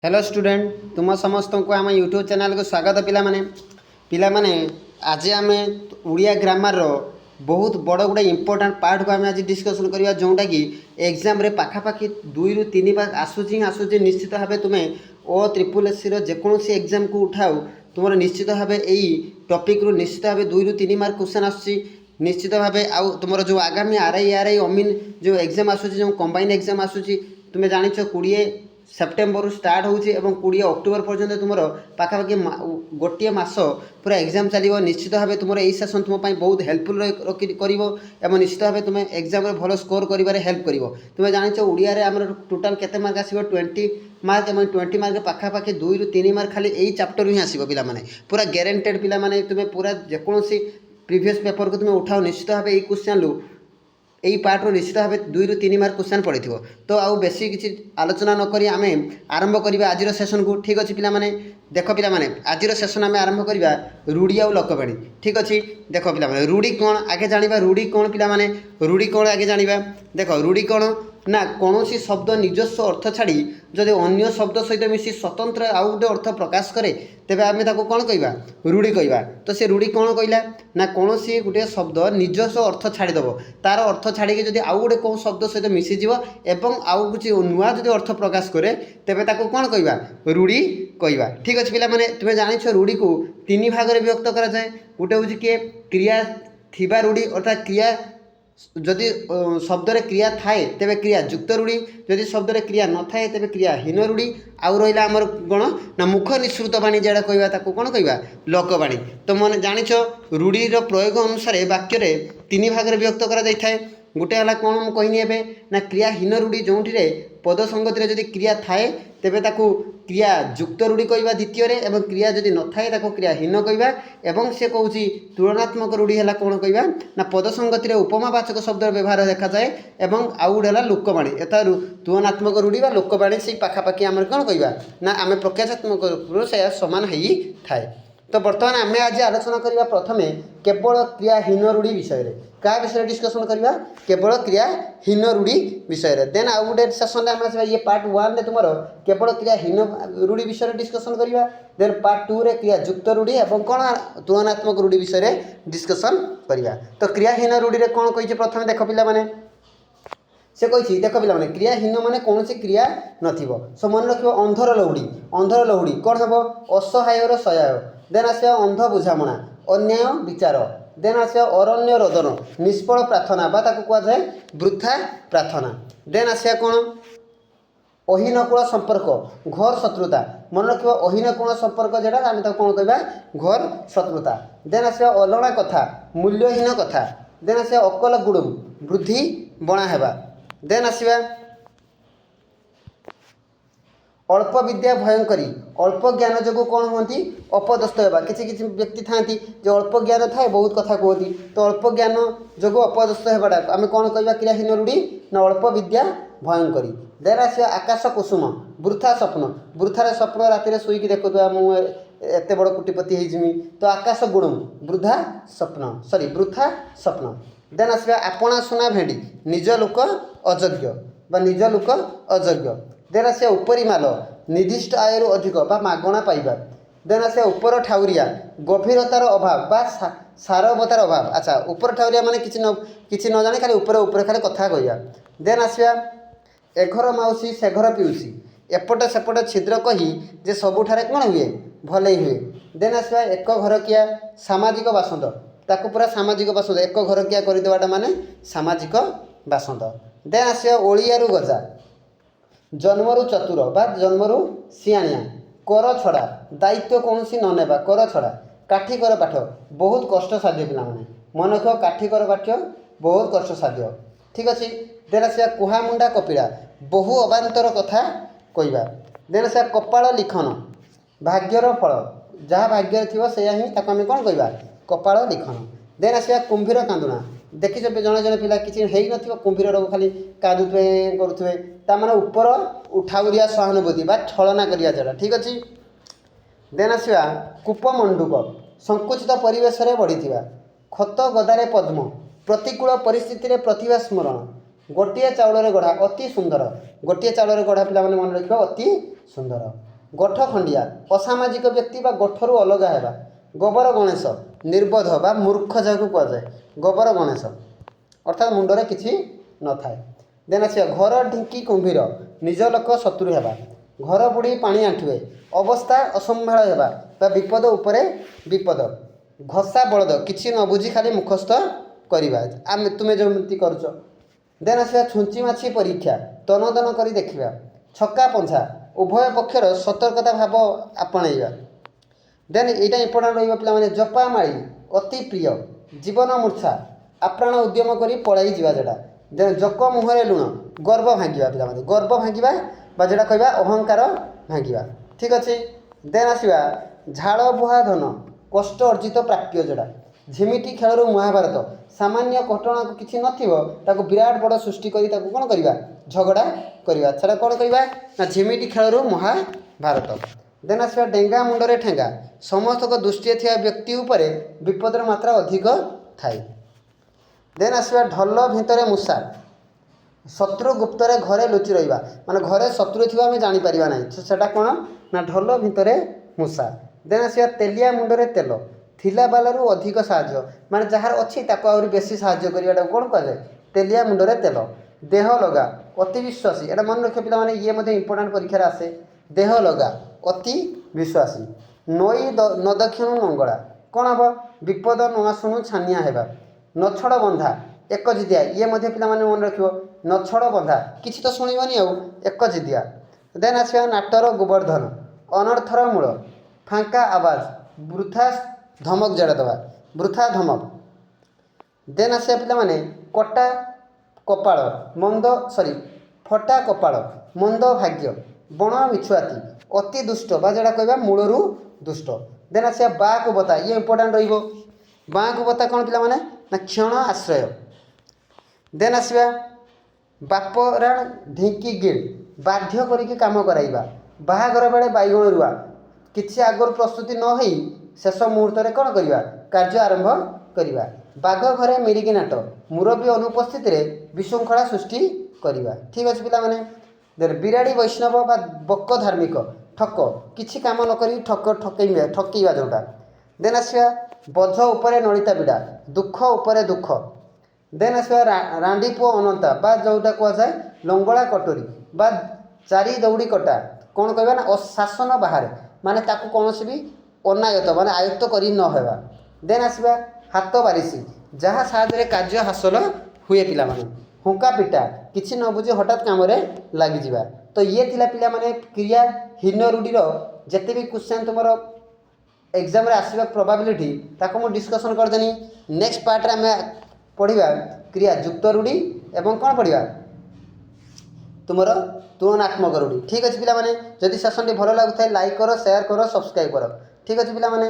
Hello student तुम समस्त को आम यूट्यूब चैनल को स्वागत पिला आज आम उड़िया ग्रामर रो बहुत बड़ गोटे इंपोर्टाट पार्ट को आम आज डिस्कसन करवा जोटा कि एग्जाम रे पाखापाखि 2 ରୁ 3 बार आसूची निश्चित भाव तुम्हें ओ ट्रिपल एस जेकोसी एग्जाम को उठाओ तुम निश्चित भाव यही टॉपिक रु निश्चित भाव 2 ରୁ 3 मार्क क्वेश्चन आसूची निश्चित भाव आउ तुम जो आगामी आरआई अमीन जो एग्जाम आसूची जो कंबाइन एग्जाम आसूची तुम्हें जान 20 सेप्टेम्बर स्टार्ट होची एवं 20 अक्टोबर पर्यंत तुम पाखापाखि गोटे मास पूरा एग्जाम चलो निश्चित भाव तुम यही सेसन तुम बहुत हेल्पफुल कर निश्चित भाव तुम एग्जाम भल स्कोर कर हेल्प कर तुम्हें जान ओडिया आम टोटाल केते मार्क आसो 20 मार्क और 20 मार्क पाखापाखि 2 ରୁ 3 मार्क खाली यही चैप्टर ही आसो पे पूरा ग्यारंटेड पे तुम्हें पूरा जेकोसी प्रीवियस पेपर को तुम उठाओ निश्चित भाव यही क्वेश्चन लू यही पार्ट रो निश्चित भाव 2 ରୁ 3 मार्क क्वेश्चन पड़ी थो तो आउ बेसी किसी आलोचना नक आम आरंभ करवा आज सेसन को ठीक अच्छे पे देख पे आज सेसन आम आरंभ करवा रूढ़ी आउ लकबाणी ठीक अच्छे देख पे रूढ़ी कौन आगे जाना रूढ़ी कौन पे रूढ़ी कौन आगे जाना देख रूढ़ी कौन ना कौन शब्द निजस्व अर्थ छाड़ी जदि अन्य शब्द सहित मिसी स्वतंत्र आउ गोटे अर्थ प्रकाश करे तेज आम कौन कहवा रूढ़ी कहवा तो से रूढ़ी कौन कहला ना कौन गोटे शब्द निजस्व अर्थ छाड़ीदेव तार अर्थ छाड़ी जदि आउ गोटे कौन शब्द सहित मिसीज एवं आउ कुछ नुआ जो अर्थ प्रकाश करे तेज कौन कहवा रूढ़ी कहवा ठीक अच्छे पे तुम्हें जान रूढ़ी को 3 भाग में विभक्त कराए गोटे हूँ किए क्रिया थिबा रूढ़ी अर्थात क्रिया जदि शब्द रे क्रिया थाए तेबे क्रिया युक्त रूढ़ी जदि शब्द रे क्रिया न थाए तेबे क्रियाहीन रूढ़ी आउ रहा आमर कौन ना मुख निश्रुत बाणी जेड़ा कहवा ताको कौन कहवा लकबाणी तो मन जानिछ रूढ़ीर प्रयोग अनुसार वाक्य रे 3 भाग में विभक्त करा जाय गोटे है कौन मुझे कहनी है ना क्रियाहीन रूढ़ी जो पद संगति जदि क्रिया थाए तेबे ताकू क्रिया युक्त रूढ़ी कहवा द्वितीय एवं क्रिया जदि न थाए ताको क्रियाहीन कहवा एवं से कहूँ तुलनात्मक रूढ़ी है कौन कहवा ना पद संगति उपमावाचक शब्द व्यवहार देखा जाए एवं आउ गोटे है लोकबाणी एता तुलनात्मक रूढ़ी व लोकबाणी से पाखापाखि आम कौन कहवा ना आम प्रख्यात्मक रूप से सामान हो थाए तो बर्तमान आम आज आलोचना करवा प्रथमे केवल क्रियाहीन रूढ़ी विषय क्या विषय डिस्कसन करवा केवल क्रियाहीन रूढ़ी विषय देन आउ गोटे सेसन आम ये पार्ट 1 तुम केवल क्रियाहीन रूढ़ी विषय डिस्कसन करवा देन पार्ट 2 रे क्रिया युक्त रूढ़ी और कौन तुलनात्मक रूढ़ी विषय डिस्कसन करवा तो क्रियाहीन रूढ़ी रे कौन कही प्रथम देख पे से कही देख पे क्रियाहीन माने कौन सी क्रिया नथिबो सो मन रखिबो अंधर लहुड़ी कौन हम असहायर सहाय देन आसे अंध बुझामणा अन्याय विचार देन आसे अरण्य रोदन निष्फल प्रार्थना बा ताको कह जाए वृथा प्रार्थना देन आसे कौन अहीनकूल संपर्क घर शत्रुता मन रखिबो अहीनकूल संपर्क जेटा आम कौन कहवा घर शत्रुता देन आसे अलणा कथा मूल्यहीन कथा देन आसे अकल गुड़ुम वृद्धि बणा हेबा देन आसवा अल्प विद्या भयंकरी अल्प ज्ञान जो कौन होती अपदस्थ होगा किसी व्यक्ति था जो अल्प ज्ञान थाए बहुत कथा कहती तो अल्प ज्ञान जो अपदस्थ होगा आम कौन कहवा क्रियाहीन रूढ़ी ना अल्प विद्या भयंकरी देर आस आकाश कुसुम वृथा स्वप्न वृथार स्वप्न राति शुईक देखुआ मुझे बड़ कोटिपति होजमी तो आकाश गुणुम वृद्धा स्वप्न सॉरी वृथा स्वप्न देन आस आपणा सुना भेड़ी निज लोक अयोग्य बा निज लोक अयोग्य देन आसे उपरी माल निर्दिष्ट आय अधिक बा मागणा पाइबा देन आसे उपर ठाउरिया गभीरतार अभाव बा सारवतार अभाव अच्छा उपर ठाउरिया माने किछि न जाने खाली ऊपर खाली कथा कहया देन आसवा एघर माउसी से घर पिउसी एपटे सेपटे छिद्र कही जे सबुठारे कौन हुए भले हुए देन आसवा एक घर किया सामाजिक बासंद ताकू पूरा सामाजिक बासंद एक घर किया करदेवाटा माने सामाजिक बासंद देन आसवा ओलियारू गजा जन्मरू चतुर बा जन्मरू सियाणिया कर छड़ा दायित्व कौन सी न नेबा कर छड़ा काठिकर पाठ बहुत कष्ट साध्य पिला माने मन रख काठिकर पाठ बहुत कष्ट साध्य ठीक अच्छे देन से कुहा मुंडा कपिला बहु अबांतर कथा कहवा देन से कपाल लिखन भाग्यर फल जहाँ भाग्य थी से आम कौन कहवा कपाल लिखन देन आसवा कुंभीर कांदुना देखी जब जड़े जड़े पिला किसी हो कुंभीर रोग खाली कादुवे करुवे तार ऊपर उठाउरिया सहानुभूति बा छलना करिया जरा ठीक अच्छे देन आसवा कूपमंडूक संकुचित परिवेश में बढ़ी खत गदारे पद्म प्रतिकूल परिस्थिति प्रतिभा स्मरण गोटे चाउल गढ़ा अति सुंदर गोटे चाउल गढ़ा पिला मन रखा अति सुंदर ଗୋଠ ଖଣ୍ଡିଆ ଅସାମାଜିକ ବ୍ୟକ୍ତି ବା ଗୋଠରୁ ଅଲଗା ହେବା। ଗୋବର ଗଣେଶ ନିର୍ବୋଧ ବା ମୂର୍ଖ ଯାହାକୁ କୁହାଯାଏ ଗୋବର ଗଣେଶ ଅର୍ଥାତ୍ ମୁଣ୍ଡରେ କିଛି ନଥାଏ। ଦେନ୍ ଆସିବା ଘର ଢିଙ୍କି କୁମ୍ଭୀର ନିଜ ଲୋକ ଶତ୍ରୁ ହେବା। ଘର ବୁଡ଼ି ପାଣି ଆଣ୍ଠୁଏ ଅବସ୍ଥା ଅସମ୍ଭାଳ ହେବା ବା ବିପଦ ଉପରେ ବିପଦ। ଘଷା ବଳଦ କିଛି ନ ବୁଝି ଖାଲି ମୁଖସ୍ଥ କରିବା ଆମେ ତୁମେ ଯେମିତି କରୁଛ। ଦେନ୍ ଆସିବା ଛୁଞ୍ଚି ମାଛି ପରୀକ୍ଷା ତନଦନ କରି ଦେଖିବା। ଛକା ପଞ୍ଝା ଉଭୟ ପକ୍ଷର ସତର୍କତା ଭାବ ଆପଣେଇବା। ଦେନ୍ ଏଇଟା ଇମ୍ପୋର୍ଟାଣ୍ଟ ରହିବ ପିଲାମାନେ ଜପା ମାଳି ଅତି ପ୍ରିୟ ଜୀବନ ମୂର୍ଚ୍ଛା ଆପ୍ରାଣ ଉଦ୍ୟମ କରି ପଳାଇ ଯିବା ଯେଉଁଟା। ଦେନ୍ ଜକ ମୁହଁରେ ଲୁଣ ଗର୍ବ ଭାଙ୍ଗିବା ପିଲାମାନେ ଗର୍ବ ଭାଙ୍ଗିବା ବା ଯେଉଁଟା କହିବା ଅହଙ୍କାର ଭାଙ୍ଗିବା। ଠିକ୍ ଅଛି। ଦେନ୍ ଆସିବା ଝାଳ ବୁହା ଧନ କଷ୍ଟ ଅର୍ଜିତ ପ୍ରାପ୍ୟ ଯେଉଁଟା। ଝିମିଟି ଖେଳରୁ ମହାଭାରତ ସାମାନ୍ୟ ଘଟଣାକୁ କିଛି ନଥିବ ତାକୁ ବିରାଟ ବଡ଼ ସୃଷ୍ଟି କରି ତାକୁ କ'ଣ କରିବା ଝଗଡ଼ା କରିବା ସେଟା କ'ଣ କରିବା ନା ଝିମିଟି ଖେଳରୁ ମହାଭାରତ। ଦେନ୍ ଆସିବା ଡେଙ୍ଗା ମୁଣ୍ଡରେ ଠେଙ୍ଗା ସମସ୍ତଙ୍କ ଦୃଷ୍ଟିରେ ଥିବା ବ୍ୟକ୍ତି ଉପରେ ବିପଦର ମାତ୍ରା ଅଧିକ ଥାଏ। ଦେନ୍ ଆସିବା ଢଲ ଭିତରେ ମୂଷା ଶତ୍ରୁ ଗୁପ୍ତରେ ଘରେ ଲୁଚି ରହିବା ମାନେ ଘରେ ଶତ୍ରୁ ଥିବା ଆମେ ଜାଣିପାରିବା ନାହିଁ ସେଟା କ'ଣ ନା ଢଲ ଭିତରେ ମୂଷା। ଦେନ୍ ଆସିବା ତେଲିଆ ମୁଣ୍ଡରେ ତେଲ ଥିଲା ବାଲାରୁ ଅଧିକ ସାହାଯ୍ୟ ମାନେ ଯାହାର ଅଛି ତାକୁ ଆହୁରି ବେଶୀ ସାହାଯ୍ୟ କରିବାଟାକୁ କ'ଣ କୁହାଯାଏ ତେଲିଆ ମୁଣ୍ଡରେ ତେଲ। ଦେହ ଲଗା ଅତି ବିଶ୍ୱାସୀ ଏଇଟା ମନେ ରଖିବ ପିଲାମାନେ ଇଏ ମଧ୍ୟ ଇମ୍ପୋର୍ଟାଣ୍ଟ ପରୀକ୍ଷାରେ ଆସେ। ଦେହ ଲଗା ଅତି ବିଶ୍ୱାସୀ। ନଈ ନ ଦକ୍ଷିଣୁ ନଙ୍ଗଳା କ'ଣ ହେବ ବିପଦ ନ ଆସୁଣୁ ଛାନିଆ ହେବା। ନଛଡ଼ ବନ୍ଧା ଏକଜିଦିଆ ଇଏ ମଧ୍ୟ ପିଲାମାନେ ମନେ ରଖିବ ନଛଡ଼ ବନ୍ଧା କିଛି ତ ଶୁଣିବନି ଆଉ ଏକଜିଦିଆ। ଦେନ୍ ଆସିବା ନାଟର ଗୋବର୍ଦ୍ଧନ ଅନର୍ଥର ମୂଳ ଫାଙ୍କା ଆବାଜ ବୃଥା ଧମକ ଜଡ଼ା ଦେବା ବୃଥା ଧମକ। ଦେନ୍ ଆସିବା ପିଲାମାନେ କଟା କପାଳ ଫଟା କପାଳ ମନ୍ଦ ଭାଗ୍ୟ ବଣ ମିଛୁଆତି ଅତି ଦୁଷ୍ଟ ବା ଯେଉଁଟା କହିବା ମୂଳରୁ ଦୁଷ୍ଟ। ଦେନ୍ ଆସିବା ବାକୁ ବତା ଇଏ ଇମ୍ପୋର୍ଟାଣ୍ଟ ରହିବ। ବାଁକୁ ବତା କ'ଣ ପିଲାମାନେ ନା କ୍ଷଣ ଆଶ୍ରୟ। ଦେନ୍ ଆସିବା ବାପରାଣ ଢିଙ୍କି ଗିଳ୍ ବାଧ୍ୟ କରିକି କାମ କରାଇବା। ବାହାଘର ବେଳେ ବାଇଗଣ ରୁଆ କିଛି ଆଗରୁ ପ୍ରସ୍ତୁତି ନ ହୋଇ ଶେଷ ମୁହୂର୍ତ୍ତରେ କ'ଣ କରିବା କାର୍ଯ୍ୟ ଆରମ୍ଭ କରିବା। ବାଘ ଘରେ ମିରିକି ନାଟ ମୁରବୀ ଅନୁପସ୍ଥିତିରେ ବିଶୃଙ୍ଖଳା ସୃଷ୍ଟି କରିବା। ଠିକ୍ ଅଛି ପିଲାମାନେ। ବିରାଡ଼ି ବୈଷ୍ଣବ ବା ବକ ଧାର୍ମିକ ଠକ କିଛି କାମ ନ କରି ଠକେଇବା ଯେଉଁଟା। ଦେନ୍ ଆସିବା ବୋଝ ଉପରେ ନଳିତା ବିଡ଼ା ଦୁଃଖ ଉପରେ ଦୁଃଖ। ଦେନ୍ ଆସିବା ରାଣ୍ଡି ପୁଅ ଅନନ୍ତା ବା ଯେଉଁଟା କୁହାଯାଏ ଲଙ୍ଗଳା କଟୁରୀ ବା ଚାରି ଦୌଡ଼ି କଟା କ'ଣ କହିବା ନା ଶାସନ ବାହାରେ ମାନେ ତାକୁ କୌଣସି ବି ଅନାୟତ୍ତ ମାନେ ଆୟତ୍ତ କରି ନ ହେବା। ଦେନ୍ ଆସିବା ହାତ ବାରିଶି ଯାହା ସାହାଯ୍ୟରେ କାର୍ଯ୍ୟ ହାସଲ ହୁଏ ପିଲାମାନେ। ହୁଙ୍କା ପିଟା କିଛି ନ ବୁଝି ହଠାତ୍ କାମରେ ଲାଗିଯିବା। ତ ଇଏ ଥିଲା ପିଲାମାନେ କ୍ରିୟା ହୀନ ରୂଢ଼ିର ଯେତେ ବି କ୍ୱେଶ୍ଚନ୍ ତୁମର ଏକ୍ଜାମ୍ରେ ଆସିବା ପ୍ରୋବାବିଲିଟି ତାକୁ ମୁଁ ଡିସ୍କସନ୍ କରିଦେଲି। ନେକ୍ସଟ ପାର୍ଟରେ ଆମେ ପଢ଼ିବା କ୍ରିୟା ଯୁକ୍ତ ରୂଢ଼ି ଏବଂ କ'ଣ ପଢ଼ିବା ତୁମର ତୁଳନାତ୍ମକ ରୂଢ଼ି। ଠିକ୍ ଅଛି ପିଲାମାନେ। ଯଦି ସେସନ୍ଟି ଭଲ ଲାଗୁଥାଏ ଲାଇକ୍ କର ସେୟାର କର ସବସ୍କ୍ରାଇବ୍ କର। ଠିକ୍ ଅଛି ପିଲାମାନେ।